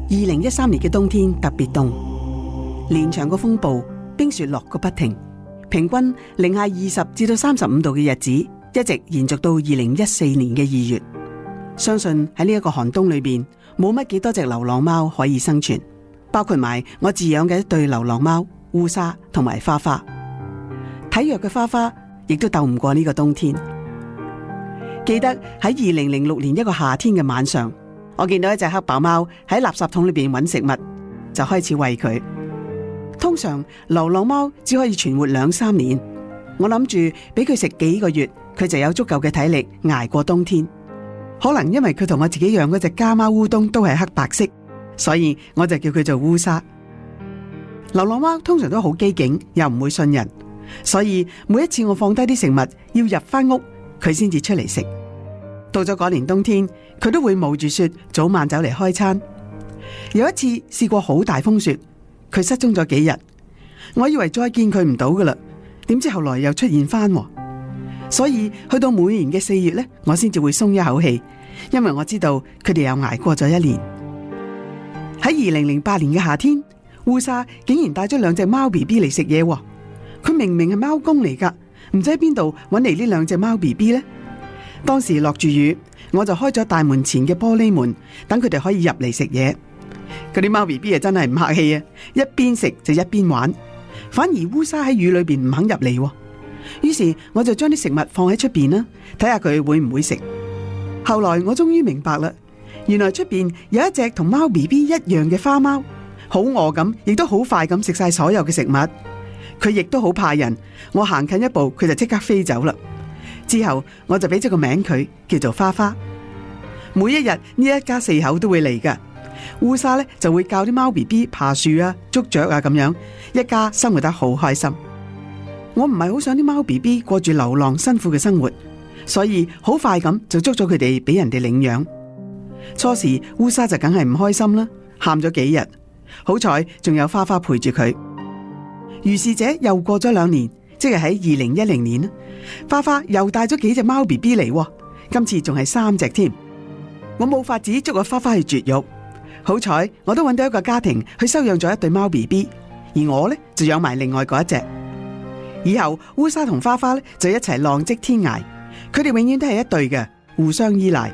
2013年嘅冬天特別凍，連場嘅風暴，冰雪落個不停，平均零下20至到35度嘅日子，一直延續到2014年嘅2月。相信喺呢一個寒冬裏邊，冇乜幾多隻流浪貓可以生存，包括埋我飼養嘅一對流浪貓烏沙同埋花花。體弱嘅花花亦都鬥唔過呢個冬天。記得喺2006年一個夏天嘅晚上，我見到一隻黑白貓喺垃圾桶裏邊揾食物，就開始餵佢。通常流浪貓只可以存活2-3年，我諗住俾佢食幾個月，佢就有足夠嘅體力捱過冬天。可能因為佢同我自己養嗰隻家貓烏冬都係黑白色，所以我就叫佢做烏沙。流浪貓通常都好機警，又唔會信人，所以每一次我放低啲食物要入翻屋，佢先至出嚟食。到咗嗰年冬天，佢都會冒住雪早晚走嚟開餐。有一次試過好大風雪，佢失蹤咗幾日，我以為再見佢唔到噶啦，點知後來又出現翻。所以去到每年嘅4月呢，我先至會鬆一口氣，因為我知道佢哋又捱過咗1年。喺2008年嘅夏天，烏沙竟然帶咗2隻貓 BB 嚟食嘢。佢明明係貓公嚟噶，唔知喺邊度搵嚟呢2隻貓 BB 呢？當時落住雨，我就開咗大門前嘅玻璃門，等佢哋可以入嚟食嘢。嗰啲貓 BB 啊，真係唔客氣啊，一邊食就一邊玩。反而烏沙喺雨裏邊唔肯入嚟，於是我就將啲食物放喺出邊啦，睇下佢會唔會食。後來我終於明白啦，原來出邊有一隻同貓 BB 一樣嘅花貓，好餓咁，亦都好快咁食晒所有嘅食物。佢亦都好怕人，我行近一步，佢就即刻飛走啦。之後我就俾咗個名佢，叫做花花。每一日呢一家4口都會嚟噶，烏沙咧就會教啲貓 BB 爬樹啊、捉雀啊咁樣，一家生活得好開心。我唔係好想啲貓 BB 過住流浪辛苦嘅生活，所以好快咁就捉咗佢哋俾人哋領養。初時烏沙就梗係唔開心啦，喊咗幾日，好彩仲有花花陪住佢。如是者又過咗2年，即係喺2010年，花花又帶咗幾隻貓 BB 嚟，今次仲係3隻添。我冇法子捉個花花去絕育，好彩我都揾到一個家庭去收養咗一對貓 BB， 而我呢就養埋另外嗰一隻。以後烏沙同花花呢就一齊浪跡天涯，佢哋永遠都係一對嘅，互相依賴。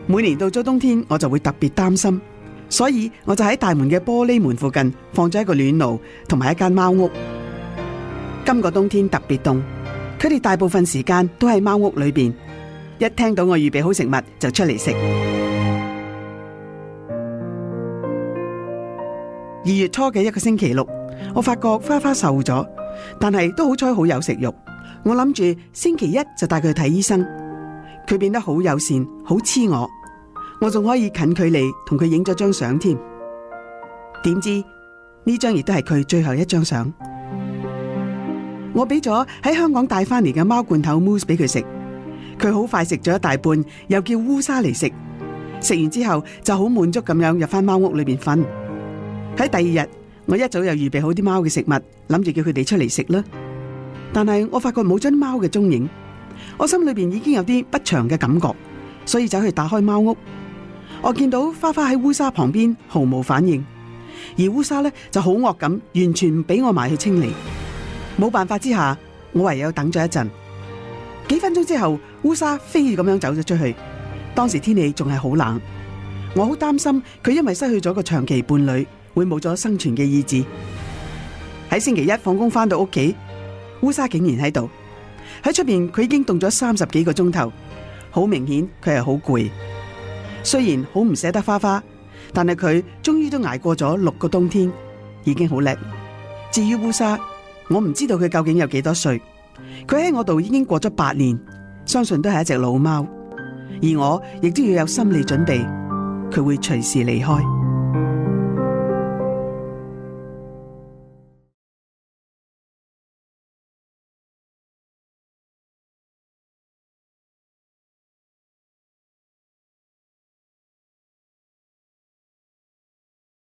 每年到咗冬天，我就會特別擔心，所以我就喺大門嘅玻璃門附近放咗一個暖爐同埋一間貓屋。今個冬天特別凍，佢哋大部分時間都喺貓屋裏邊，一聽到我預備好食物就出嚟食。2月初嘅一個星期六，我發覺花花瘦咗，但係都好彩好有食慾。我諗住星期1就帶佢去睇醫生。佢變得好友善，好黐我仲可以近距離同佢影咗張相添。點知呢張亦都係佢最後一張相。我俾咗喺香港帶翻嚟嘅貓罐頭 mousse 俾佢食，佢好快食咗1大半，又叫烏沙嚟食。食完之後就好滿足咁樣入翻貓屋裏邊瞓。喺第2日，我一早又預備好啲貓嘅食物，諗住叫佢哋出嚟食啦。但係我發覺冇咗啲貓嘅蹤影，我心裏邊已經有啲不祥嘅感覺，所以走去打開貓屋。我見到花花喺烏沙旁邊毫無反應，而烏沙呢就好惡咁，完全唔俾我埋去清理。冇辦法之下，我唯有等咗一陣。幾分鐘之後，烏沙飛咁樣走咗出去。當時天氣仲係好冷，我好擔心佢因為失去咗個長期伴侶，會冇咗生存嘅意志。喺星期1放工翻到屋企，烏沙竟然喺度。喺出邊佢已經凍咗30幾個鐘頭，好明顯佢係好攰。雖然好唔捨得花花，但係佢終於都捱過咗6個冬天，已經好叻。至於烏沙，我唔知道佢究竟有幾多歲，佢喺我度已經過咗8年，相信都係一隻老貓，而我亦都要有心理準備，佢會隨時離開。